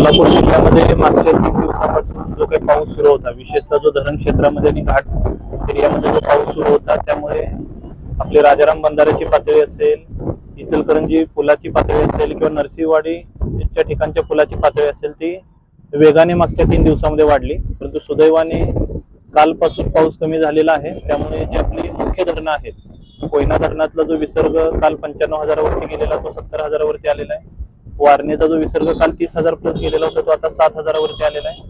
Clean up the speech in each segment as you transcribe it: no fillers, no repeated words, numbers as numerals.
कोल्हापूर जिल्ह्यामध्ये मागच्या 3 दिवसापासून जो काही पाऊस सुरू होता, विशेषतः जो धरण क्षेत्रामध्ये आणि घाट एरियामध्ये जो पाऊस सुरू होता, त्यामुळे आपली राजाराम बंधाऱ्याची पातळी असेल, इचलकरंजी पुलाची पातळी असेल किंवा नरसिंहवाडीच्या ठिकाणच्या पुलाची पातळी असेल, ती वेगाने मागच्या 3 दिवसामध्ये वाढली. परंतु सुदैवाने कालपासून पाऊस कमी झालेला आहे. त्यामुळे जी आपली मुख्य धरणं आहेत, कोयना धरणातला जो विसर्ग काल 95,000 वरती गेलेला तो 70,000 वरती आलेला आहे. वारणेचा जो विसर्ग काल 30,000 प्लस गेलेला होता तो आता 7,000 वरती आलेला आहे.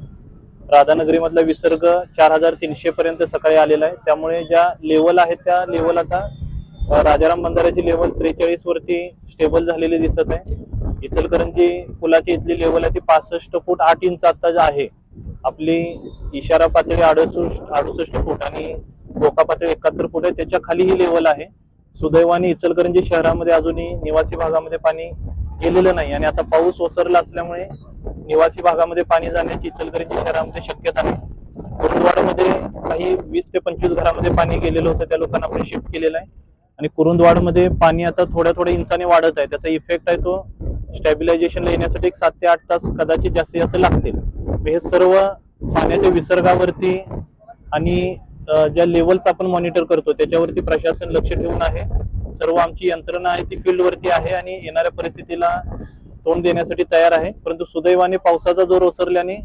राधानगरी मधला विसर्ग 4,300 पर्यंत सकाळी आलेला आहे. त्यामुळे ज्या लेवल आहेत त्या लेवल आता राजाराम बंधाऱ्याची लेवल 43 वरती स्टेबल झालेली दिसत आहे. इचलकरंजी पुलाची इथली लेवल आहे ती 65 फूट 8 इंच आता जे आहे. आपली इशारा पातळी 68 फूट आणि धोका पातळी 71 फूट आहे, त्याच्या खाली ही लेवल आहे. सुदैवाने इचलकरंजी शहरामध्ये अजूनही निवासी भागामध्ये पाणी गेलेलं नाही आणि आता पाऊस ओसरला असल्यामुळे निवासी भागामध्ये पाणी जाण्याची इचलकरंजी शहरामध्ये शक्यता नाही. कुरुंदवाडमध्ये काही 20 ते 25 घरामध्ये पाणी गेलेलं होतं, त्या लोकांना आपण शिफ्ट केलेलं आहे आणि कुरुंदवाडमध्ये पाणी आता थोड्या इंचाने वाढत आहे. त्याचा इफेक्ट आहे तो स्टॅबिलायझेशनला येण्यासाठी 7 ते 8 तास कदाचित जास्तीत जास्त लागतील. हे सर्व पाण्याच्या विसर्गावरती आणि ज्या लेवल्स आपण मॉनिटर करतो त्याच्यावरती प्रशासन लक्ष ठेवून आहे. सर्व आमची यंत्रणा आहे ती फील्ड वरती आहे आणि येणाऱ्या परिस्थितीला तोंड देण्यासाठी तयार आहे. परंतु सुदैवाने पावसाचा जोर ओसरल्याने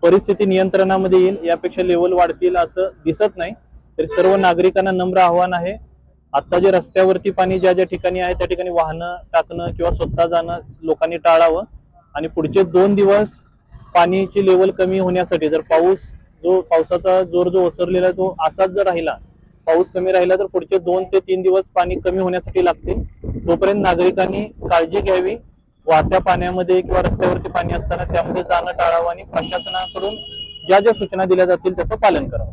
परिस्थिती नियंत्रणामध्ये येईल, यापेक्षा लेवल वाढतील असं दिसत नाही. तरी सर्व नागरिकांना नम्र आव्हान आहे, आता जे रस्त्यावरती पाणी ज्या ठिकाणी आहे त्या ठिकाणी वाहनं टाकणं किंवा स्वतः जाणं लोकांनी टाळावं आणि पुढचे 2 दिवस पाणीची लेवल कमी होण्यासाठी जर पावसाचा जोर जो ओसरलेला आहे तो असाच जर राहिला, पाऊस कमी राहिला तर पुढचे 2 ते 3 दिवस पाणी कमी होण्यासाठी लागतील. तोपर्यंत नागरिकांनी काळजी घ्यावी. वाहत्या पाण्यामध्ये किंवा रस्त्यावरती पाणी असताना त्यामध्ये जाणं टाळावं आणि प्रशासनाकडून ज्या सूचना दिल्या जातील त्याचं पालन करावं.